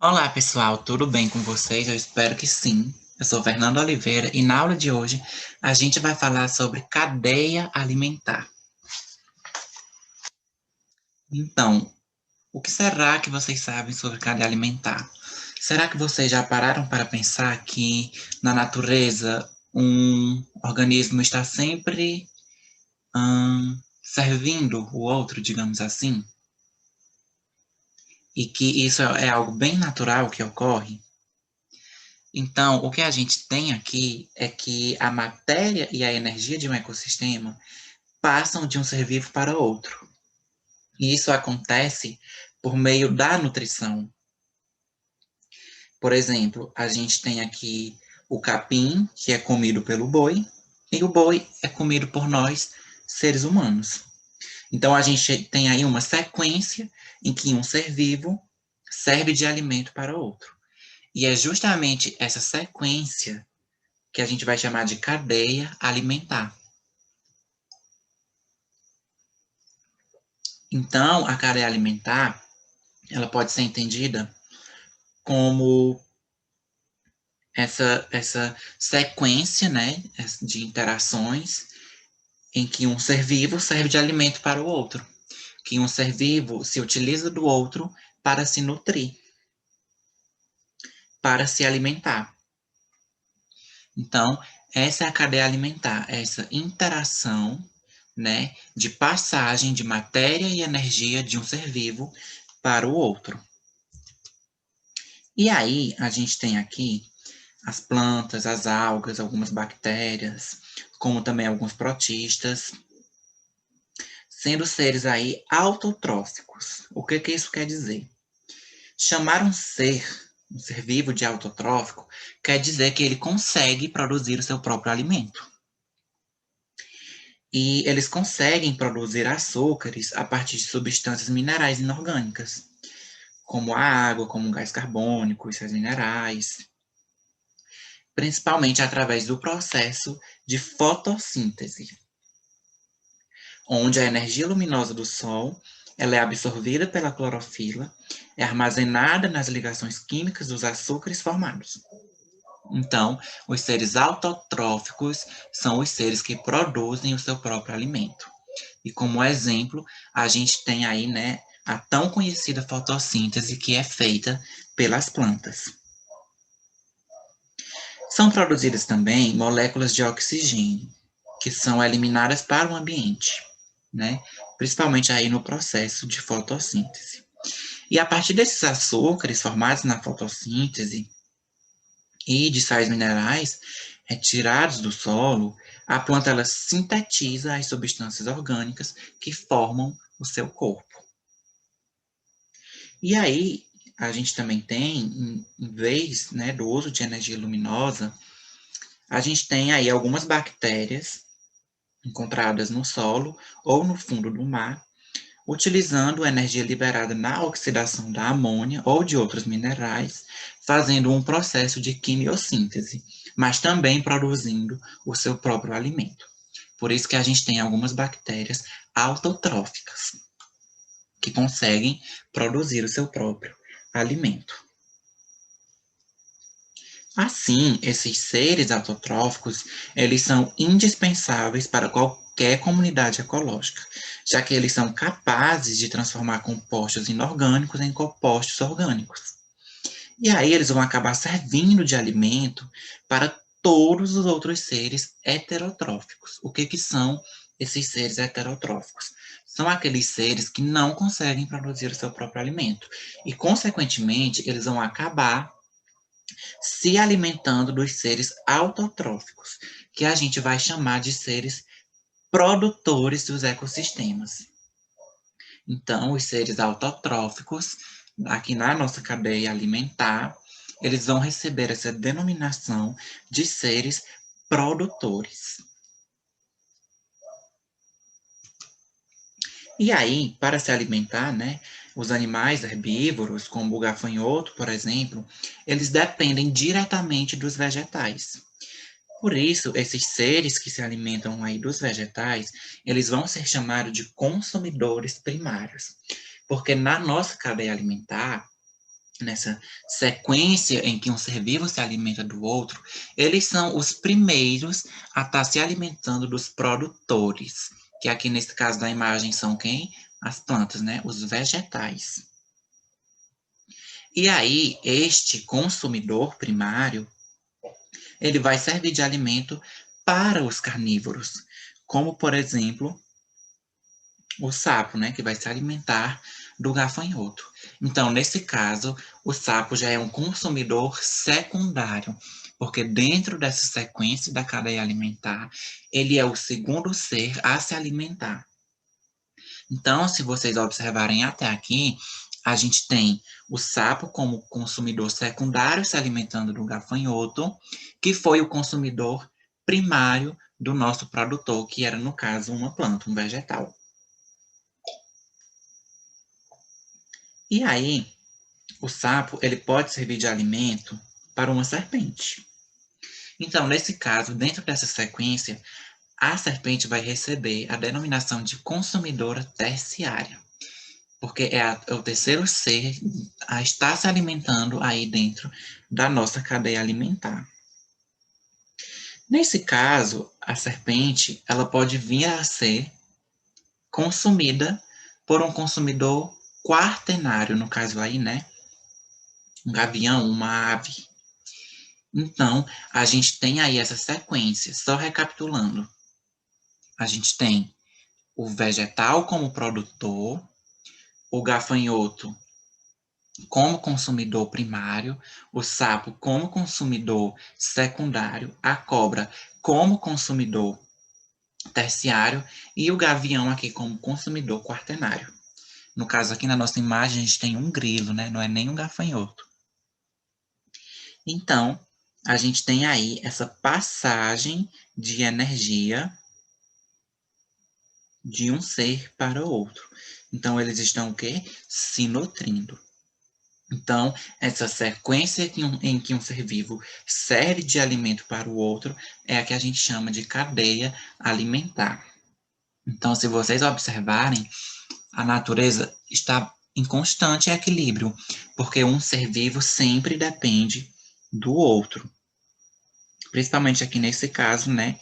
Olá, pessoal, tudo bem com vocês? Eu espero que sim. Eu sou Fernando Oliveira e na aula de hoje a gente vai falar sobre cadeia alimentar. Então, o que será que vocês sabem sobre cadeia alimentar? Será que vocês já pararam para pensar que na natureza um organismo está sempre servindo o outro, digamos assim? E que isso é algo bem natural que ocorre? Então, o que a gente tem aqui é que a matéria e a energia de um ecossistema passam de um ser vivo para outro. E isso acontece por meio da nutrição. Por exemplo, a gente tem aqui o capim, que é comido pelo boi, e o boi é comido por nós, seres humanos. Então, a gente tem aí uma sequência em que um ser vivo serve de alimento para outro. E é justamente essa sequência que a gente vai chamar de cadeia alimentar. Então, a cadeia alimentar, ela pode ser entendida como essa sequência, né, de interações em que um ser vivo serve de alimento para o outro, que um ser vivo se utiliza do outro para se nutrir, para se alimentar. Então, essa é a cadeia alimentar, essa interação, né, de passagem de matéria e energia de um ser vivo para o outro. E aí, a gente tem aqui as plantas, as algas, algumas bactérias, como também alguns protistas, sendo seres aí autotróficos. O que isso quer dizer? Chamar um ser vivo de autotrófico, quer dizer que ele consegue produzir o seu próprio alimento. E eles conseguem produzir açúcares a partir de substâncias minerais inorgânicas, como a água, como o gás carbônico e seus minerais, principalmente através do processo de fotossíntese, onde a energia luminosa do Sol ela é absorvida pela clorofila, é armazenada nas ligações químicas dos açúcares formados. Então, os seres autotróficos são os seres que produzem o seu próprio alimento. E como exemplo, a gente tem aí, né, a tão conhecida fotossíntese que é feita pelas plantas. São produzidas também moléculas de oxigênio, que são eliminadas para o ambiente, né? Principalmente aí no processo de fotossíntese. E a partir desses açúcares formados na fotossíntese e de sais minerais retirados do solo, a planta ela sintetiza as substâncias orgânicas que formam o seu corpo. E aí, a gente também tem, em vez, né, do uso de energia luminosa, a gente tem aí algumas bactérias encontradas no solo ou no fundo do mar, utilizando a energia liberada na oxidação da amônia ou de outros minerais, fazendo um processo de quimiossíntese, mas também produzindo o seu próprio alimento. Por isso que a gente tem algumas bactérias autotróficas, que conseguem produzir o seu próprio alimento. Assim, esses seres autotróficos, eles são indispensáveis para qualquer comunidade ecológica, já que eles são capazes de transformar compostos inorgânicos em compostos orgânicos. E aí eles vão acabar servindo de alimento para todos os outros seres heterotróficos. O que são esses seres heterotróficos? São aqueles seres que não conseguem produzir o seu próprio alimento. E, consequentemente, eles vão acabar se alimentando dos seres autotróficos, que a gente vai chamar de seres produtores dos ecossistemas. Então, os seres autotróficos, aqui na nossa cadeia alimentar, eles vão receber essa denominação de seres produtores. E aí, para se alimentar, né, os animais herbívoros, como o gafanhoto, por exemplo, eles dependem diretamente dos vegetais. Por isso, esses seres que se alimentam aí dos vegetais, eles vão ser chamados de consumidores primários. Porque na nossa cadeia alimentar, nessa sequência em que um ser vivo se alimenta do outro, eles são os primeiros a estar se alimentando dos produtores, que aqui nesse caso da imagem são quem? As plantas, né? Os vegetais. E aí, este consumidor primário, ele vai servir de alimento para os carnívoros, como, por exemplo, o sapo, né, que vai se alimentar do gafanhoto. Então, nesse caso, o sapo já é um consumidor secundário, porque dentro dessa sequência da cadeia alimentar, ele é o segundo ser a se alimentar. Então, se vocês observarem até aqui, a gente tem o sapo como consumidor secundário se alimentando do gafanhoto, que foi o consumidor primário do nosso produtor, que era, no caso, uma planta, um vegetal. E aí, o sapo, ele pode servir de alimento para uma serpente. Então, nesse caso, dentro dessa sequência, a serpente vai receber a denominação de consumidora terciária, porque é o terceiro ser a estar se alimentando aí dentro da nossa cadeia alimentar. Nesse caso, a serpente, ela pode vir a ser consumida por um consumidor quaternário, no caso aí, né? Um gavião, uma ave. Então, a gente tem aí essa sequência, só recapitulando. A gente tem o vegetal como produtor, o gafanhoto como consumidor primário, o sapo como consumidor secundário, a cobra como consumidor terciário e o gavião aqui como consumidor quaternário. No caso aqui na nossa imagem a gente tem um grilo, né? Não é nem um gafanhoto. Então, a gente tem aí essa passagem de energia de um ser para o outro. Então, eles estão o quê? Se nutrindo. Então, essa sequência em que um ser vivo serve de alimento para o outro é a que a gente chama de cadeia alimentar. Então, se vocês observarem, a natureza está em constante equilíbrio, porque um ser vivo sempre depende do outro. Principalmente aqui nesse caso, né?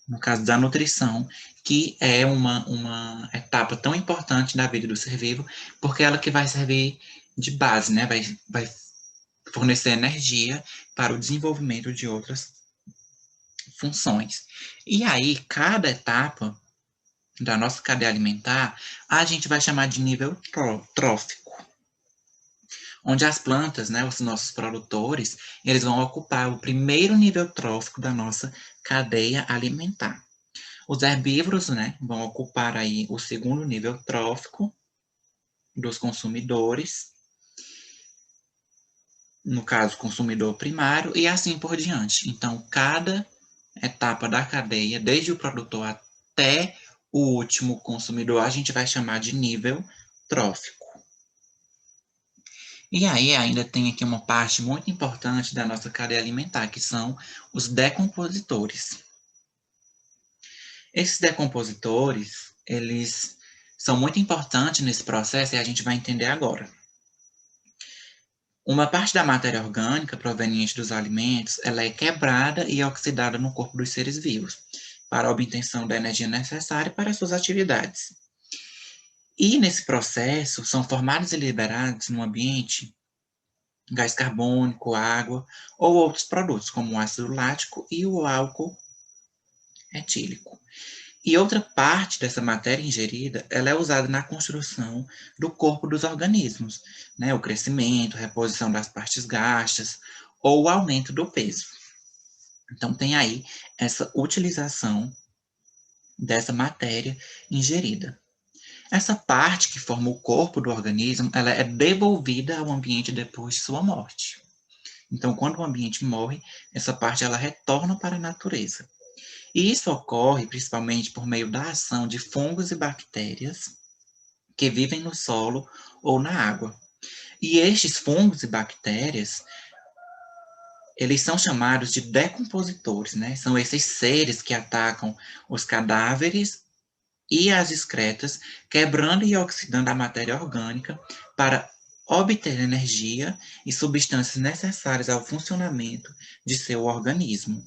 No caso da nutrição, que é uma etapa tão importante da vida do ser vivo, porque é ela que vai servir de base, né? Vai fornecer energia para o desenvolvimento de outras funções. E aí, cada etapa da nossa cadeia alimentar, a gente vai chamar de nível trófico, onde as plantas, né, os nossos produtores, eles vão ocupar o primeiro nível trófico da nossa cadeia alimentar. Os herbívoros, né, vão ocupar aí o segundo nível trófico dos consumidores, no caso, consumidor primário, e assim por diante. Então, cada etapa da cadeia, desde o produtor até o último consumidor, a gente vai chamar de nível trófico. E aí ainda tem aqui uma parte muito importante da nossa cadeia alimentar, que são os decompositores. Esses decompositores, eles são muito importantes nesse processo e a gente vai entender agora. Uma parte da matéria orgânica proveniente dos alimentos, ela é quebrada e oxidada no corpo dos seres vivos, para a obtenção da energia necessária para as suas atividades. E nesse processo, são formados e liberados no ambiente gás carbônico, água ou outros produtos, como o ácido lático e o álcool etílico. E outra parte dessa matéria ingerida, ela é usada na construção do corpo dos organismos, né? O crescimento, reposição das partes gastas ou o aumento do peso. Então, tem aí essa utilização dessa matéria ingerida. Essa parte que forma o corpo do organismo, ela é devolvida ao ambiente depois de sua morte. Então, quando o ambiente morre, essa parte ela retorna para a natureza. E isso ocorre principalmente por meio da ação de fungos e bactérias que vivem no solo ou na água. E estes fungos e bactérias, eles são chamados de decompositores, né? São esses seres que atacam os cadáveres e as excretas, quebrando e oxidando a matéria orgânica para obter energia e substâncias necessárias ao funcionamento de seu organismo.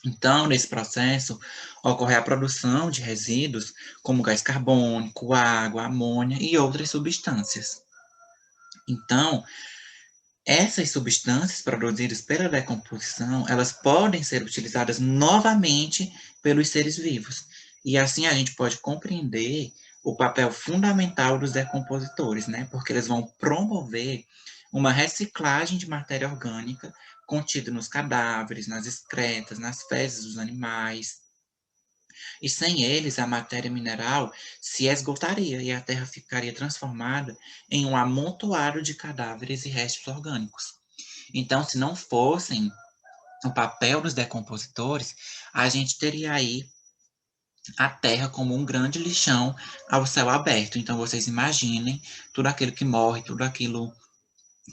Então, nesse processo, ocorre a produção de resíduos como gás carbônico, água, amônia e outras substâncias. Então, essas substâncias produzidas pela decomposição, elas podem ser utilizadas novamente pelos seres vivos. E assim a gente pode compreender o papel fundamental dos decompositores, né? Porque eles vão promover uma reciclagem de matéria orgânica contida nos cadáveres, nas excretas, nas fezes dos animais. E sem eles, a matéria mineral se esgotaria e a Terra ficaria transformada em um amontoado de cadáveres e restos orgânicos. Então, se não fossem o papel dos decompositores, a gente teria aí a Terra como um grande lixão ao céu aberto. Então, vocês imaginem tudo aquilo que morre, tudo aquilo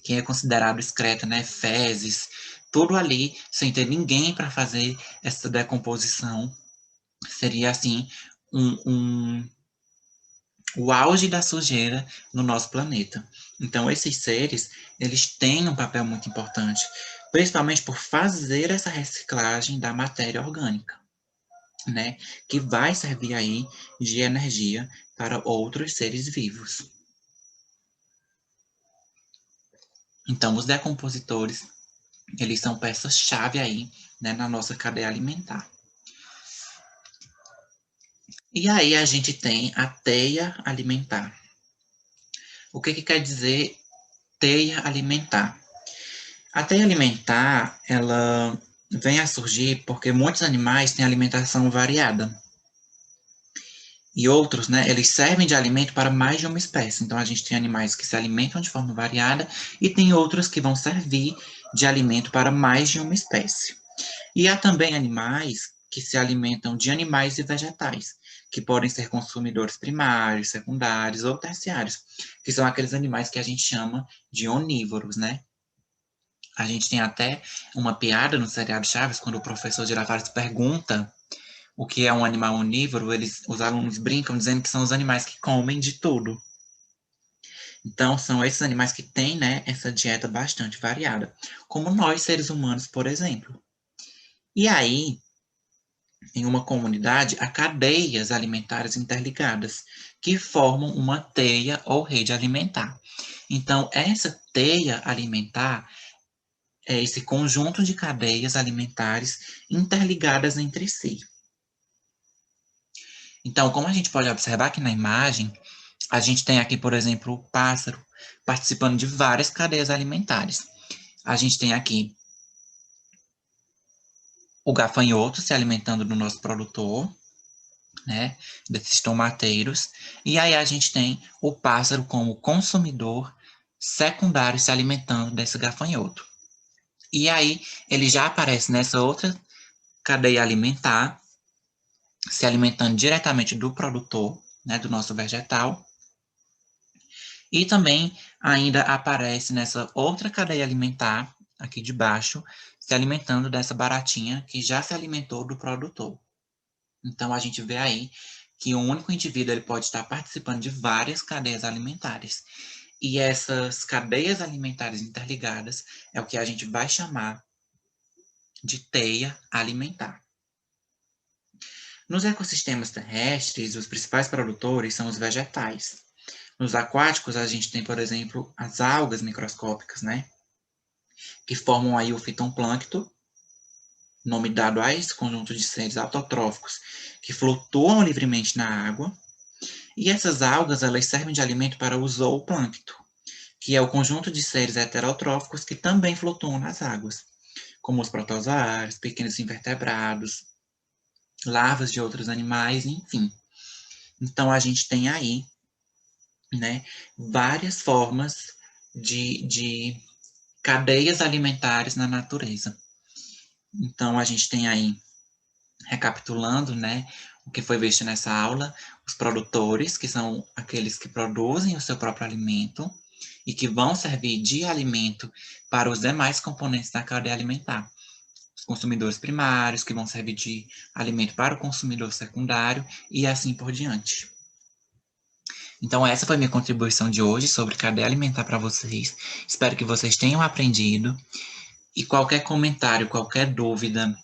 que é considerado excreta, né? Fezes, tudo ali, sem ter ninguém para fazer essa decomposição. Seria, assim, o auge da sujeira no nosso planeta. Então, esses seres, eles têm um papel muito importante, principalmente por fazer essa reciclagem da matéria orgânica, né? Que vai servir aí de energia para outros seres vivos. Então, os decompositores, eles são peças-chave aí, né, na nossa cadeia alimentar. E aí a gente tem a teia alimentar. O que quer dizer teia alimentar? A teia alimentar, ela vem a surgir porque muitos animais têm alimentação variada. E outros, né, eles servem de alimento para mais de uma espécie. Então, a gente tem animais que se alimentam de forma variada e tem outros que vão servir de alimento para mais de uma espécie. E há também animais que se alimentam de animais e vegetais, que podem ser consumidores primários, secundários ou terciários, que são aqueles animais que a gente chama de onívoros, né? A gente tem até uma piada no seriado Chaves, quando o professor Girafales pergunta o que é um animal onívoro, os alunos brincam dizendo que são os animais que comem de tudo. Então, são esses animais que têm, né, essa dieta bastante variada, como nós, seres humanos, por exemplo. E aí, em uma comunidade, há cadeias alimentares interligadas, que formam uma teia ou rede alimentar. Então, essa teia alimentar é esse conjunto de cadeias alimentares interligadas entre si. Então, como a gente pode observar aqui na imagem, a gente tem aqui, por exemplo, o pássaro participando de várias cadeias alimentares. A gente tem aqui o gafanhoto se alimentando do nosso produtor, né, desses tomateiros, e aí a gente tem o pássaro como consumidor secundário se alimentando desse gafanhoto. E aí ele já aparece nessa outra cadeia alimentar, se alimentando diretamente do produtor, né, do nosso vegetal, e também ainda aparece nessa outra cadeia alimentar, aqui de baixo, se alimentando dessa baratinha que já se alimentou do produtor. Então, a gente vê aí que um único indivíduo ele pode estar participando de várias cadeias alimentares. E essas cadeias alimentares interligadas é o que a gente vai chamar de teia alimentar. Nos ecossistemas terrestres, os principais produtores são os vegetais. Nos aquáticos, a gente tem, por exemplo, as algas microscópicas, né? Que formam aí o fitoplâncton, nome dado a esse conjunto de seres autotróficos que flutuam livremente na água. E essas algas, elas servem de alimento para o zooplâncton, que é o conjunto de seres heterotróficos que também flutuam nas águas, como os protozoários, pequenos invertebrados, larvas de outros animais, enfim. Então, a gente tem aí, né, várias formas de cadeias alimentares na natureza. Então, a gente tem aí, recapitulando, né, o que foi visto nessa aula, os produtores, que são aqueles que produzem o seu próprio alimento e que vão servir de alimento para os demais componentes da cadeia alimentar. Os consumidores primários, que vão servir de alimento para o consumidor secundário e assim por diante. Então, essa foi minha contribuição de hoje sobre cadeia alimentar para vocês. Espero que vocês tenham aprendido. E qualquer comentário, qualquer dúvida,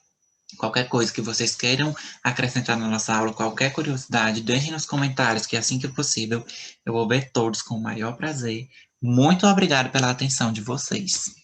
qualquer coisa que vocês queiram acrescentar na nossa aula, qualquer curiosidade, deixem nos comentários, que assim que possível eu vou ver todos com o maior prazer. Muito obrigado pela atenção de vocês.